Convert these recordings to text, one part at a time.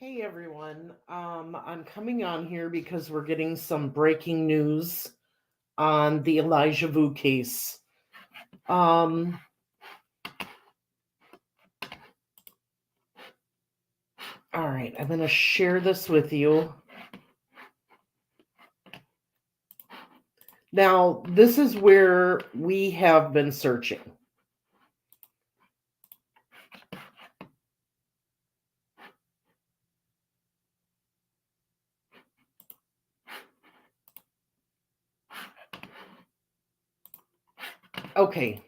Hey everyone, I'm coming on here because we're getting some breaking news on the Elijah Vue case. Um, all right, I'm going to share this with you. Now, this is where we have been searching. Okay,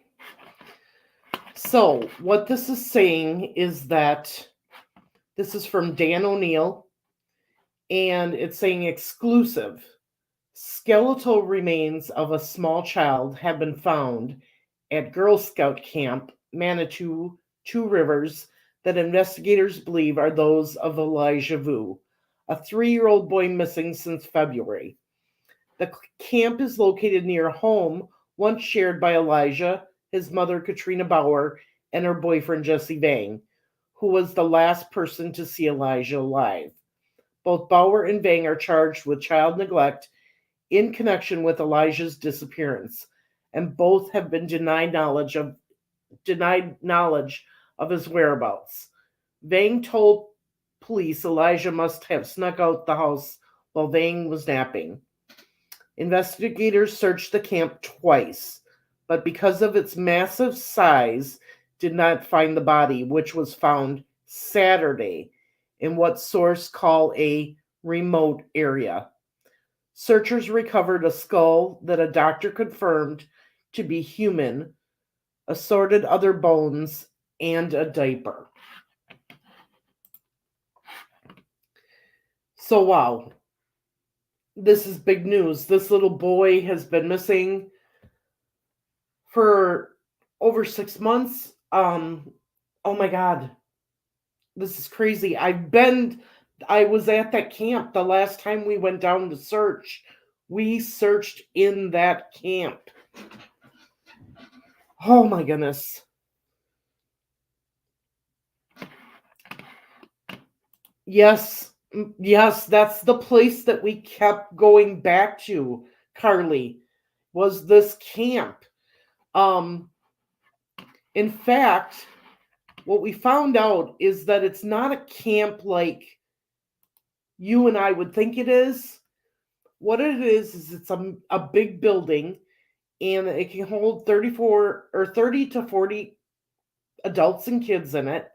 so what this is saying is that this is from Dan O'Neill, and it's saying exclusive. Skeletal remains of a small child have been found at Girl Scout Camp Manitou, Two Rivers, that investigators believe are those of Elijah Vue, a 3-year-old boy missing since February. The camp is located near a home once shared by Elijah, his mother Katrina Bauer, and her boyfriend Jesse Vang, who was the last person to see Elijah alive. Both Bauer and Vang are charged with child neglect in connection with Elijah's disappearance, and both have been denied knowledge of his whereabouts. Vang told police Elijah must have snuck out the house while Vang was napping. Investigators searched the camp twice, but because of its massive size, did not find the body, which was found Saturday in what sources call a remote area. Searchers recovered a skull that a doctor confirmed to be human, assorted other bones, and a diaper. So, wow, this is big news. This little boy has been missing for over 6 months. Oh my God, this is crazy. I was at that camp the last time we went down to search. We searched in that camp. Oh my goodness. Yes, yes, that's the place that we kept going back to, Carly, was this camp. Um, in fact, what we found out is that it's not a camp like you and I would think it is. What it is it's a big building, and it can hold 34 or 30 to 40 adults and kids in it.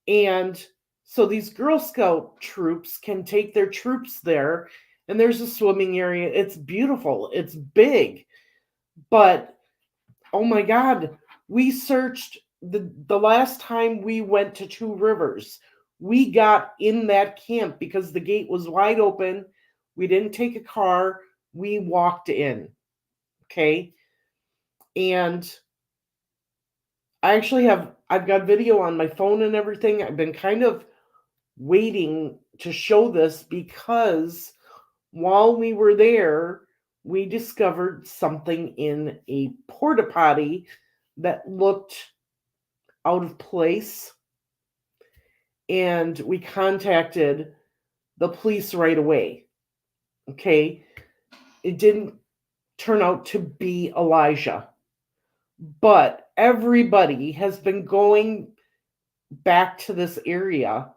And so these Girl Scout troops can take their troops there, and there's a swimming area. It's beautiful, it's big. But oh my God, we searched the last time we went to Two Rivers. We got in that camp because the gate was wide open. We didn't take a car, we walked in. Okay. And I've got video on my phone and everything. I've been kind of waiting to show this because while we were there, we discovered something in a porta potty that looked out of place. And we contacted the police right away. Okay. It didn't turn out to be Elijah, but everybody has been going back to this area,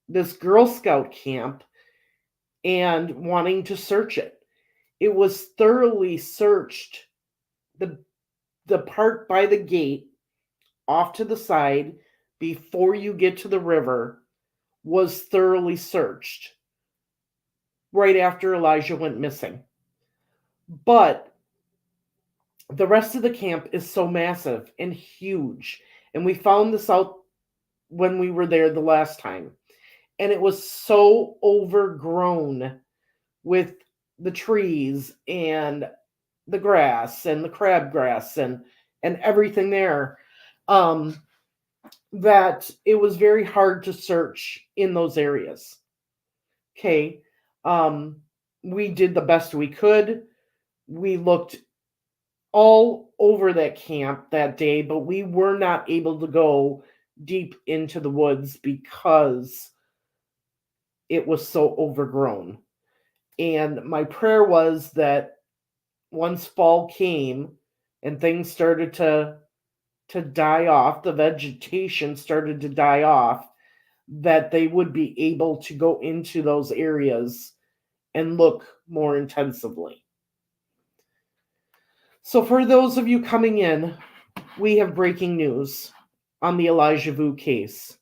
this Girl Scout camp, and wanting to search it. It was thoroughly searched. The the part by the gate off to the side before you get to the river was thoroughly searched right after Elijah went missing. But the rest of the camp is so massive and huge. And we found this out when we were there the last time. And it was so overgrown with the trees and the grass and the crabgrass and everything there, um, that it was very hard to search in those areas. Okay. Um, we did the best we could. We looked all over that camp that day, but we were not able to go deep into the woods because it was so overgrown. And my prayer was that once fall came and things started to die off, the vegetation started to die off, that they would be able to go into those areas and look more intensively. So, for those of you coming in, we have breaking news on the Elijah Vue case.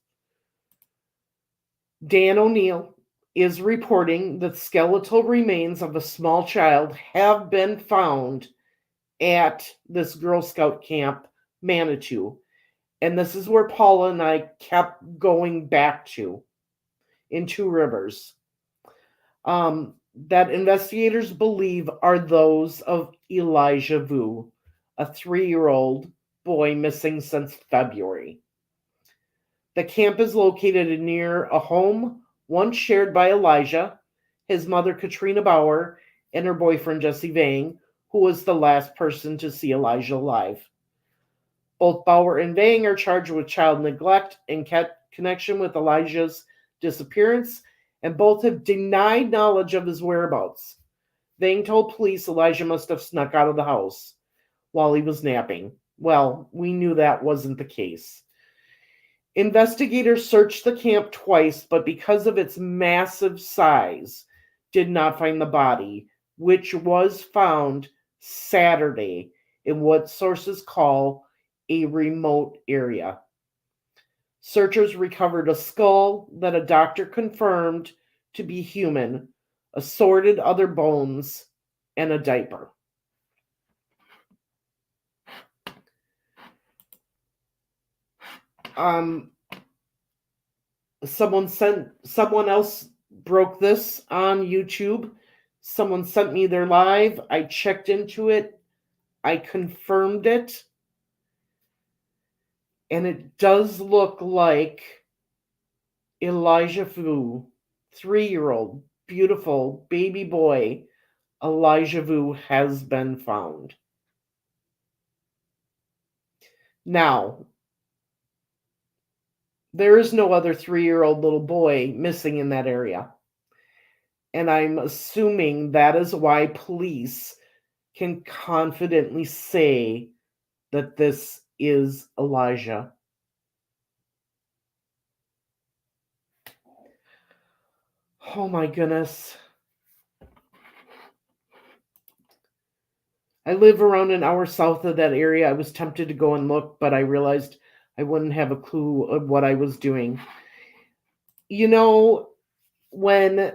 Dan O'Neill is reporting that skeletal remains of a small child have been found at this Girl Scout camp, Manitou. And this is where Paula and I kept going back to in Two Rivers. That investigators believe are those of Elijah Vue, a 3-year-old boy missing since February. The camp is located near a home once shared by Elijah, his mother Katrina Bauer, and her boyfriend Jesse Vang, who was the last person to see Elijah alive. Both Bauer and Vang are charged with child neglect in connection with Elijah's disappearance, and both have denied knowledge of his whereabouts. Vang told police Elijah must have snuck out of the house while he was napping. Well, we knew that wasn't the case. Investigators searched the camp twice, but because of its massive size, did not find the body, which was found Saturday in what sources call a remote area. Searchers recovered a skull that a doctor confirmed to be human, assorted other bones, and a diaper. Someone else broke this on YouTube. Someone sent me their live. I checked into it. I confirmed it. And it does look like Elijah Vue, 3-year-old, beautiful baby boy, Elijah Vue has been found. Now, there is no other 3-year-old little boy missing in that area. And I'm assuming that is why police can confidently say that this is Elijah. Oh my goodness. I live around an hour south of that area. I was tempted to go and look, but I realized I wouldn't have a clue of what I was doing. You know, when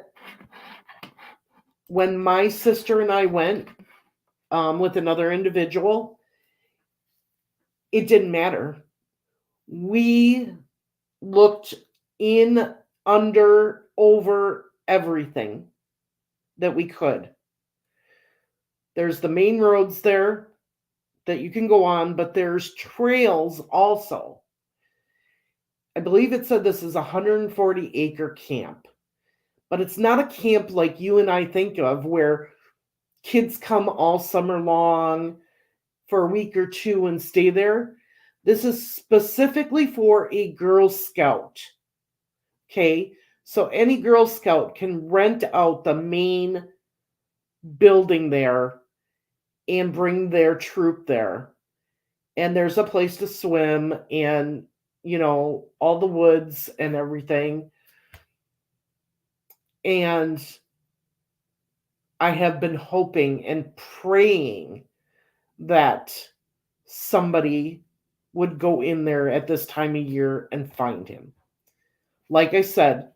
my sister and I went with another individual, it didn't matter. We looked in, under, over everything that we could. There's the main roads there that you can go on, but there's trails also. I believe it said this is a 140-acre camp, but it's not a camp like you and I think of where kids come all summer long for a week or two and stay there. This is specifically for a Girl Scout. Okay, so any Girl Scout can rent out the main building there and bring their troop there. And there's a place to swim and, all the woods and everything. And I have been hoping and praying that somebody would go in there at this time of year and find him. Like I said,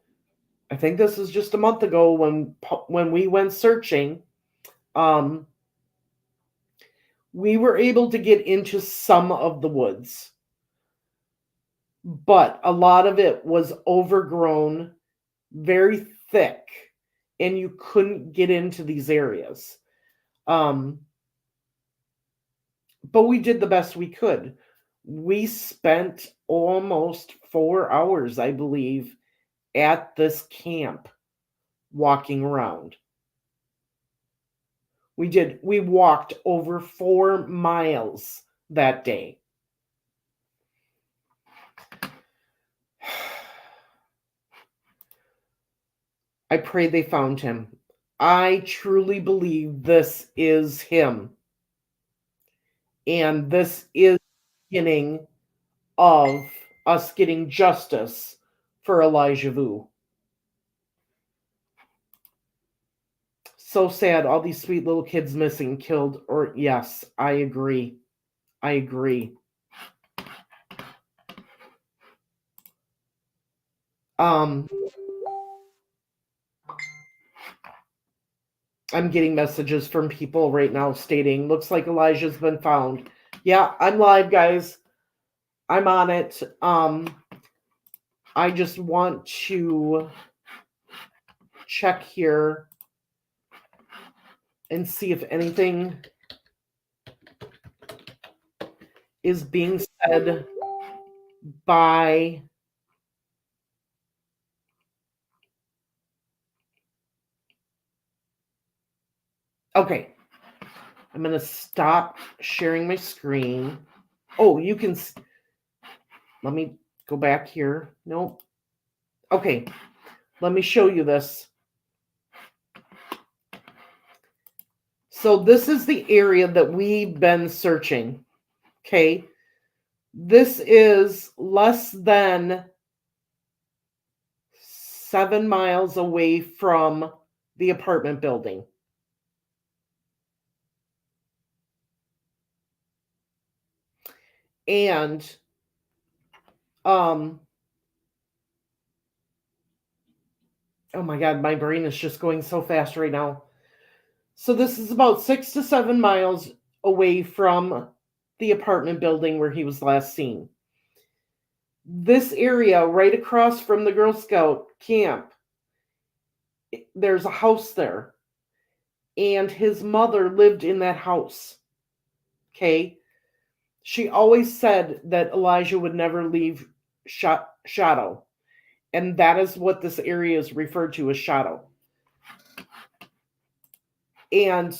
I think this was just a month ago when we went searching. We were able to get into some of the woods, but a lot of it was overgrown, very thick, and you couldn't get into these areas. But we did the best we could. We spent almost 4 hours, I believe, at this camp walking around. We walked over 4 miles that day. I pray they found him. I truly believe this is him. And this is the beginning of us getting justice for Elijah Vue. So sad, all these sweet little kids missing, killed, or yes, I agree. I agree. I'm getting messages from people right now stating, looks like Elijah's been found. Yeah, I'm live, guys. I'm on it. I just want to check here and see if anything is being said by okay. I'm going to stop sharing my screen. Oh, you can let me go back here. Nope. Okay. Let me show you this. So this is the area that we've been searching. Okay. This is less than 7 miles away from the apartment building. And oh my God, my brain is just going so fast right now. So this is about 6 to 7 miles away from the apartment building where he was last seen. This area right across from the Girl Scout camp, there's a house there. And his mother lived in that house. Okay. She always said that Elijah would never leave Shadow. And that is what this area is referred to as Shadow. And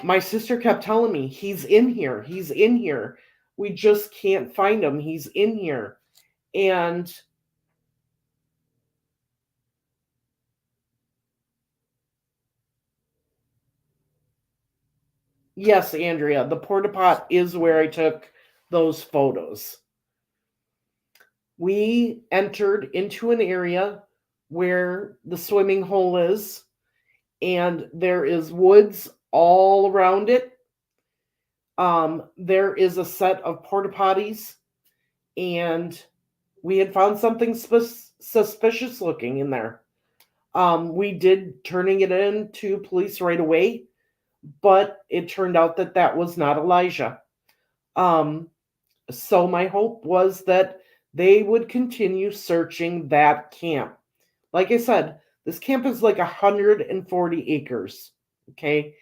my sister kept telling me, he's in here. He's in here. We just can't find him. He's in here. And yes, Andrea, the porta pot is where I took those photos. We entered into an area where the swimming hole is, and there is woods all around it. There is a set of porta potties, and we had found something suspicious looking in there. We did turning it in to police right away, but it turned out that that was not Elijah. So my hope was that they would continue searching that camp. Like I said, this camp is like 140 acres. Okay.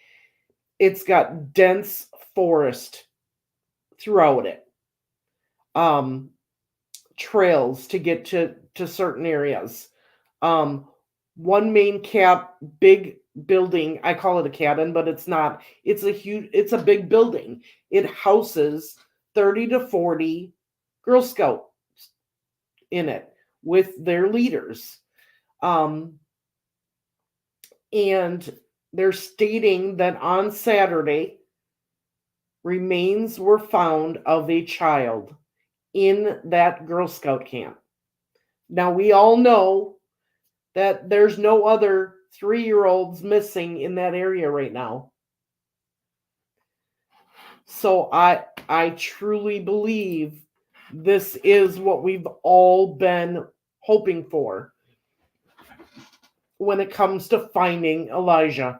It's got dense forest throughout it. Trails to get to certain areas. One main big building, I call it a cabin, but it's not. It's a big building. It houses 30 to 40 Girl Scouts in it with their leaders. And they're stating that on Saturday, remains were found of a child in that Girl Scout camp. Now, we all know that there's no other 3-year-olds missing in that area right now. So I truly believe this is what we've all been hoping for when it comes to finding Elijah.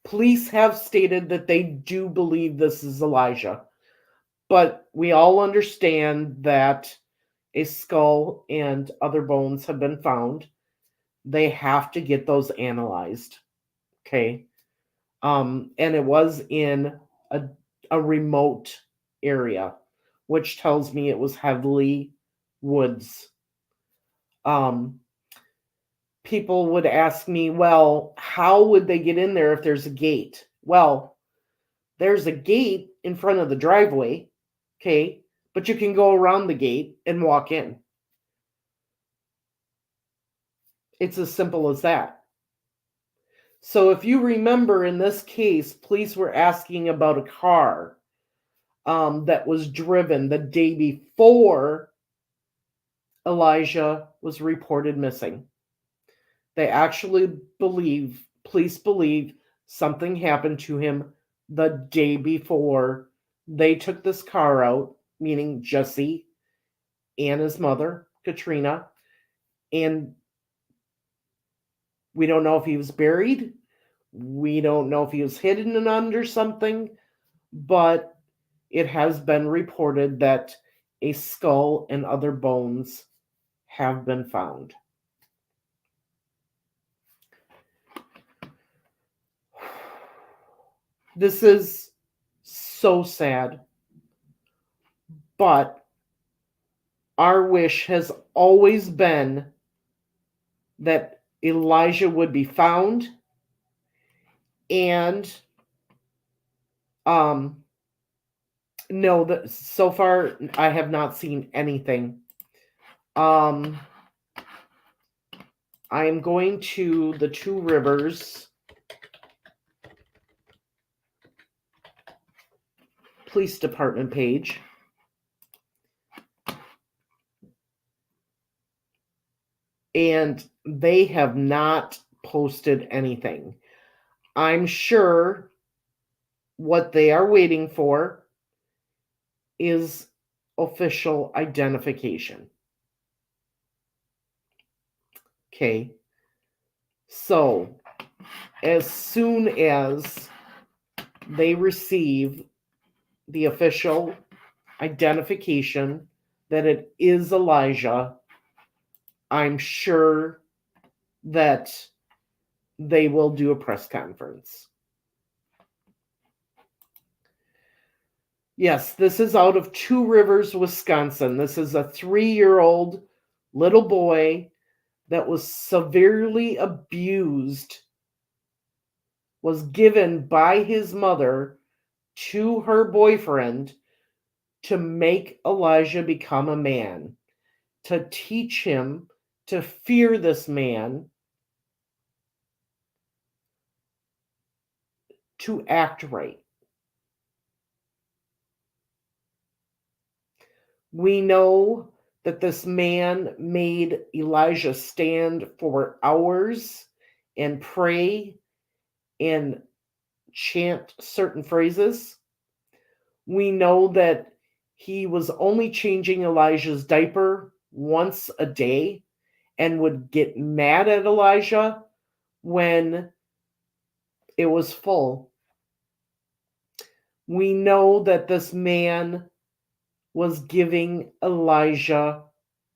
Police have stated that they do believe this is Elijah, but we all understand that a skull and other bones have been found. They have to get those analyzed. Okay. And it was in a remote area, which tells me it was heavily woods. People would ask me, well, how would they get in there if there's a gate? Well, there's a gate in front of the driveway, okay, but you can go around the gate and walk in. It's as simple as that. So if you remember in this case, police were asking about a car that was driven the day before Elijah was reported missing. They actually police believe something happened to him the day before they took this car out, meaning Jesse and his mother, Katrina. And we don't know if he was buried. We don't know if he was hidden under something, but it has been reported that a skull and other bones have been found. This is so sad, but our wish has always been that Elijah would be found, and no, that so far I have not seen anything. I am going to the Two Rivers Police Department page. And they have not posted anything. I'm sure what they are waiting for is official identification. Okay. So, as soon as they receive the official identification that it is Elijah, I'm sure that they will do a press conference. Yes, this is out of Two Rivers, Wisconsin. This is a 3-year-old little boy that was severely abused, was given by his mother to her boyfriend to make Elijah become a man, to teach him to fear this man, to act right. We know that this man made Elijah stand for hours and pray and chant certain phrases. We know that he was only changing Elijah's diaper once a day and would get mad at Elijah when it was full. We know that this man was giving Elijah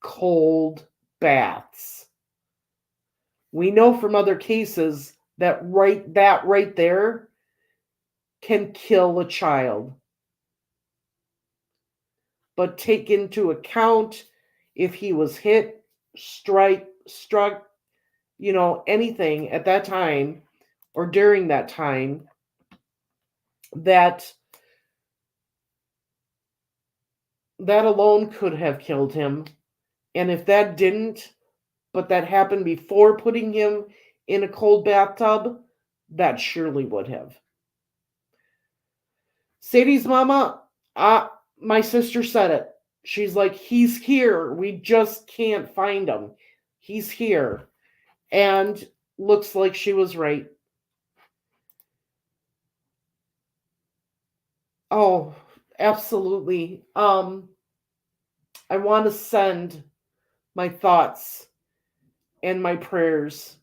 cold baths. We know from other cases that right there can kill a child. But take into account if he was hit, struck, anything at that time or during that time, that alone could have killed him. And if that didn't, but that happened before putting him in a cold bathtub, that surely would have. Sadie's mama, my sister said it. She's like, he's here. We just can't find him. He's here. And looks like she was right. Oh, absolutely. I want to send my thoughts and my prayers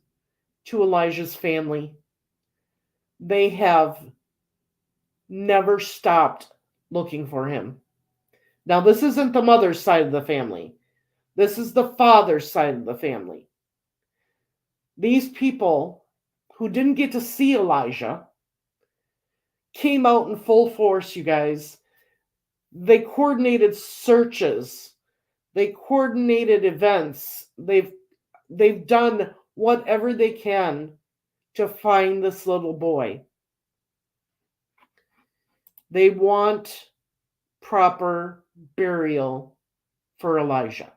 to Elijah's family. They have never stopped looking for him. Now, this isn't the mother's side of the family. This is the father's side of the family. These people who didn't get to see Elijah came out in full force, you guys. They coordinated searches. They coordinated events. They've done whatever they can to find this little boy. They want proper burial for Elijah.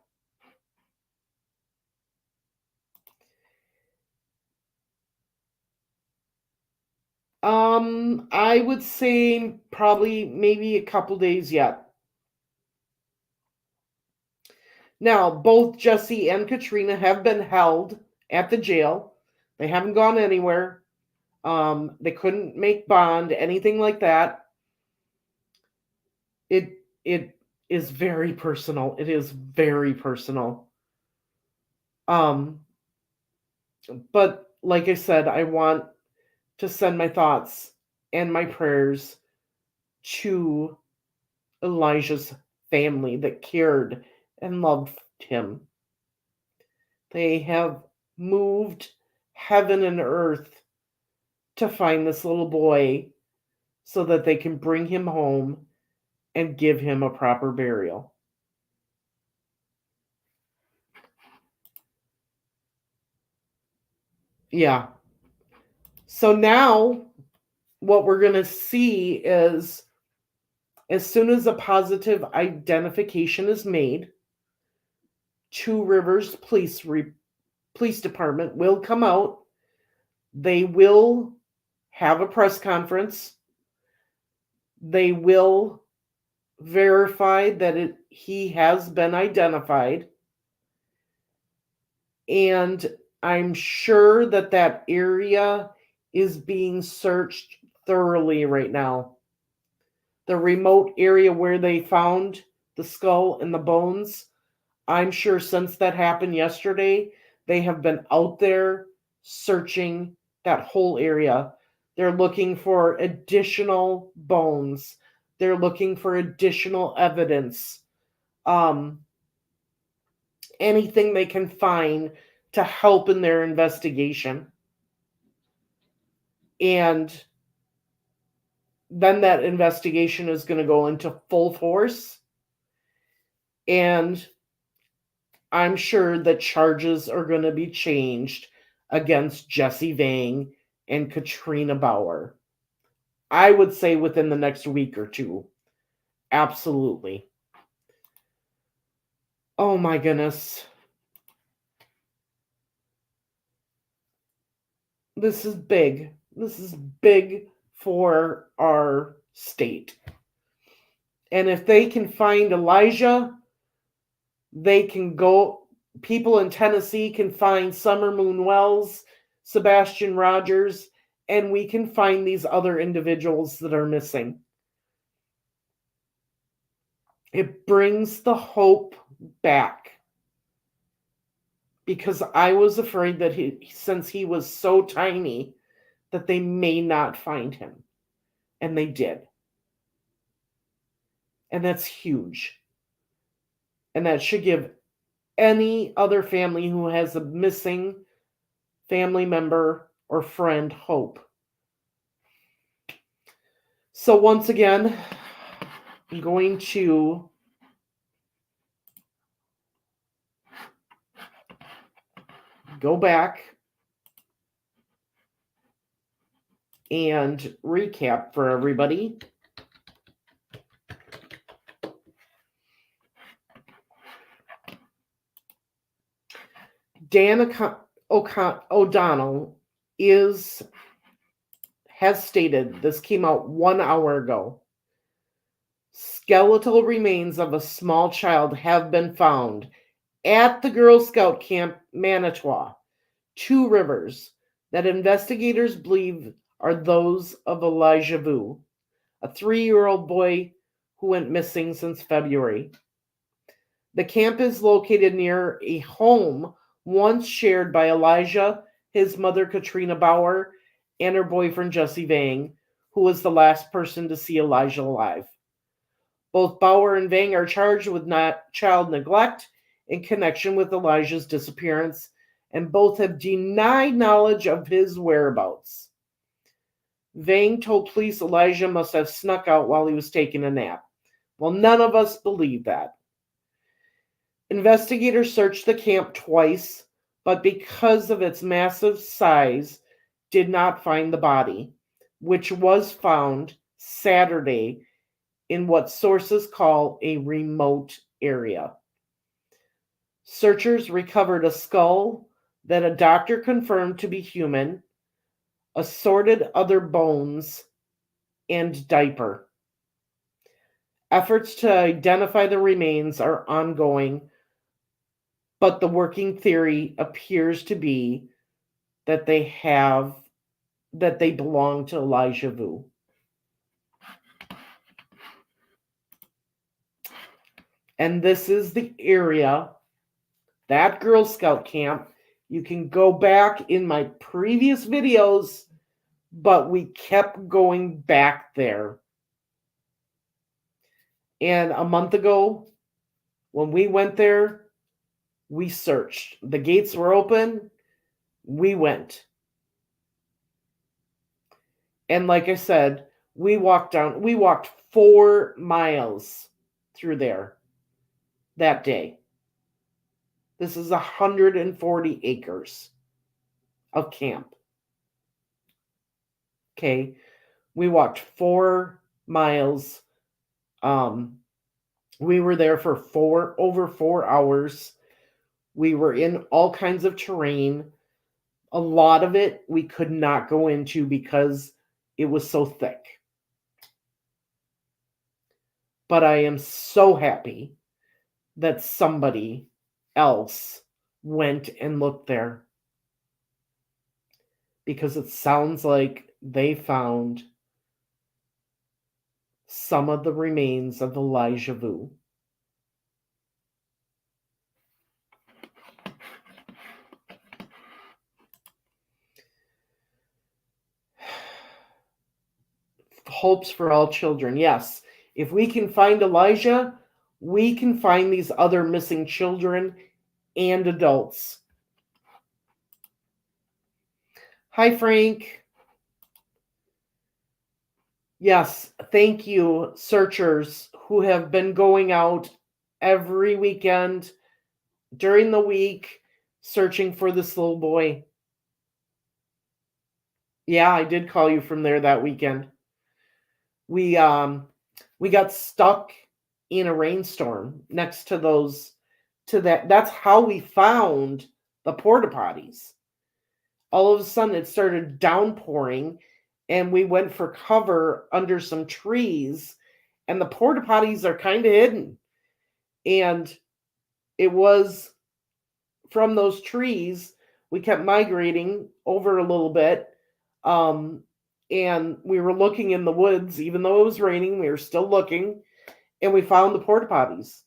I would say probably maybe a couple days yet. Now, both Jesse and Katrina have been held at the jail. They haven't gone anywhere. They couldn't make bond, anything like that. It is very personal. It is very personal. Um, but like I said, I want to send my thoughts and my prayers to Elijah's family that cared and loved him. They have moved heaven and earth to find this little boy so that they can bring him home and give him a proper burial. Yeah. So now what we're going to see is as soon as a positive identification is made, Two Rivers Police Department will come out. They will have a press conference. They will verify that he has been identified. And I'm sure that area is being searched thoroughly right now. The remote area where they found the skull and the bones, I'm sure since that happened yesterday, they have been out there searching that whole area. They're looking for additional bones. They're looking for additional evidence. Anything they can find to help in their investigation. And then that investigation is going to go into full force. And I'm sure that charges are going to be changed against Jesse Vang and Katrina Bauer. I would say within the next week or two. Absolutely. Oh my goodness. This is big. This is big for our state. And if they can find Elijah, they can go, people in Tennessee can find Summer Moon Wells, Sebastian Rogers, and we can find these other individuals that are missing. It brings the hope back. Because I was afraid that since he was so tiny, that they may not find him. And they did. And that's huge. And that should give any other family who has a missing family member or friend hope. So once again, I'm going to go back and recap for everybody. Dan O'Donnell has stated, this came out 1 hour ago, skeletal remains of a small child have been found at the Girl Scout camp Manitowoc, Two Rivers, that investigators believe are those of Elijah Vue, a 3-year-old boy who went missing since February. The camp is located near a home once shared by Elijah, his mother Katrina Bauer, and her boyfriend Jesse Vang, who was the last person to see Elijah alive. Both Bauer and Vang are charged with child neglect in connection with Elijah's disappearance, and both have denied knowledge of his whereabouts. Vang told police Elijah must have snuck out while he was taking a nap. Well, none of us believe that. Investigators searched the camp twice, but because of its massive size, did not find the body, which was found Saturday in what sources call a remote area. Searchers recovered a skull that a doctor confirmed to be human, assorted other bones, and diaper. Efforts to identify the remains are ongoing, but the working theory appears to be that they belong to Elijah Vue. And this is the area, that Girl Scout camp. You can go back in my previous videos, but we kept going back there. And a month ago, when we went there, we searched. The gates were open. We went. And like I said, we walked 4 miles through there that day. This is 140 acres of camp. Okay. We walked 4 miles. We were there for over 4 hours. We were in all kinds of terrain. A lot of it we could not go into because it was so thick. But I am so happy that somebody else went and looked there, because it sounds like they found some of the remains of Elijah Vue. Hopes for all children. Yes, if we can find Elijah, we can find these other missing children and adults. Hi, Frank. Yes, thank you, searchers who have been going out every weekend during the week searching for this little boy. Yeah, I did call you from there that weekend. We got stuck in a rainstorm next to that's how we found the porta potties. All of a sudden it started downpouring and we went for cover under some trees, and the porta potties are kind of hidden. And it was from those trees we kept migrating over a little bit. And we were looking in the woods, even though it was raining, we were still looking, and we found the porta potties.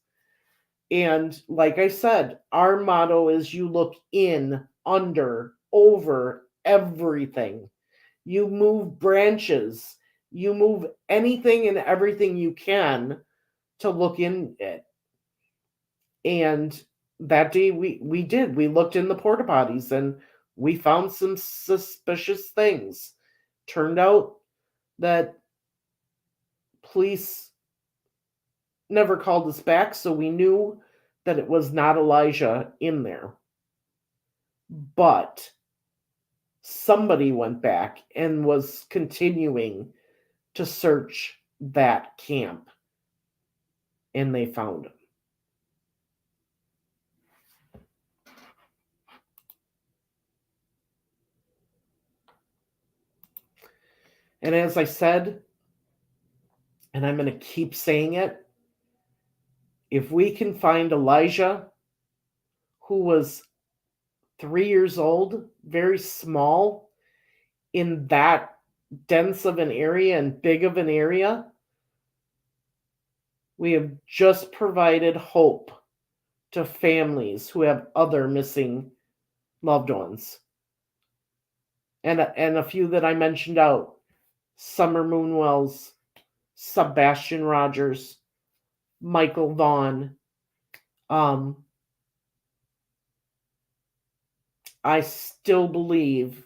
And like I said, our motto is you look in, under, over everything. You move branches, you move anything and everything you can to look in it. And that day we did. We looked in the porta potties and we found some suspicious things. Turned out that police never called us back, so we knew that it was not Elijah in there. But somebody went back and was continuing to search that camp, and they found him. And as I said, and I'm going to keep saying it, if we can find Elijah, who was 3 years old, very small, in that dense of an area and big of an area, we have just provided hope to families who have other missing loved ones. And a few that I mentioned out: Summer Moonwells, Sebastian Rogers, Michael Vaughn. I still believe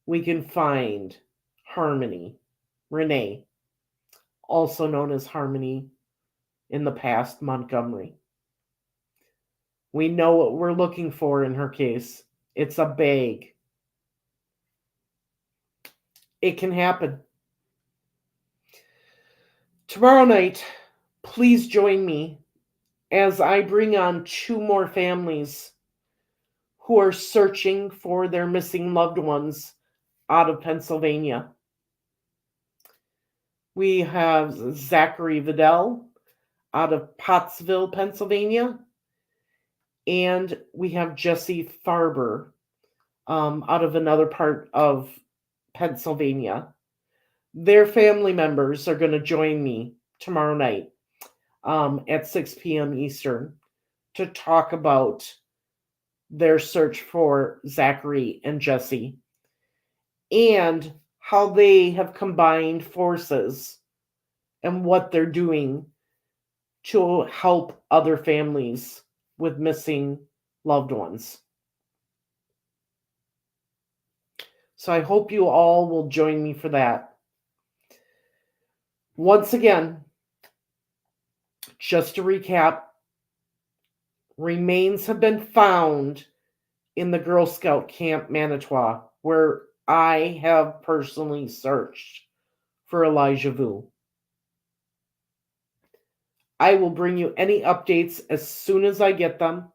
we can find Harmony, Renee, also known as Harmony in the past, Montgomery. We know what we're looking for in her case. It's a bag. It can happen. Tomorrow night, please join me as I bring on 2 more families who are searching for their missing loved ones out of Pennsylvania. We have Zachary Vidal out of Pottsville, Pennsylvania. And we have Jesse Farber out of another part of Pennsylvania. Their family members are going to join me tomorrow night at 6 p.m. Eastern to talk about their search for Zachary and Jesse and how they have combined forces and what they're doing to help other families with missing loved ones. So I hope you all will join me for that. Once again, just to recap, remains have been found in the Girl Scout Camp Manitowoc, where I have personally searched for Elijah Vue. I will bring you any updates as soon as I get them.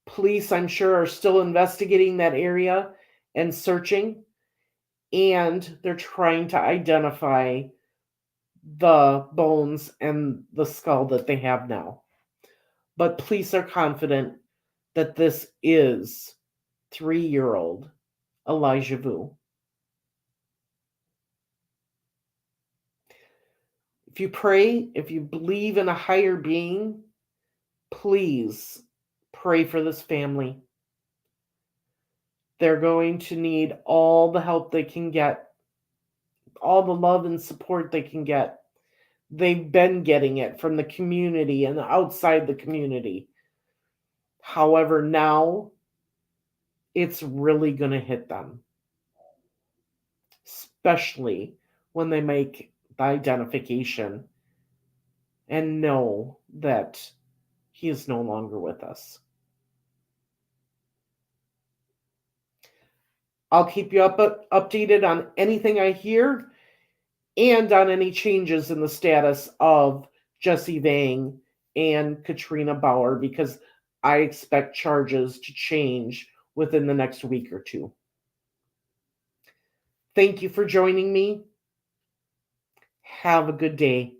Police, I'm sure, are still investigating that area and searching, and they're trying to identify the bones and the skull that they have now. But police are confident that this is 3-year-old Elijah Vue. If you pray, if you believe in a higher being, please pray for this family. They're going to need all the help they can get, all the love and support they can get. They've been getting it from the community and outside the community. However, now it's really going to hit them, especially when they make the identification and know that he is no longer with us. I'll keep you updated on anything I hear and on any changes in the status of Jesse Vang and Katrina Bauer, because I expect charges to change within the next week or two. Thank you for joining me. Have a good day.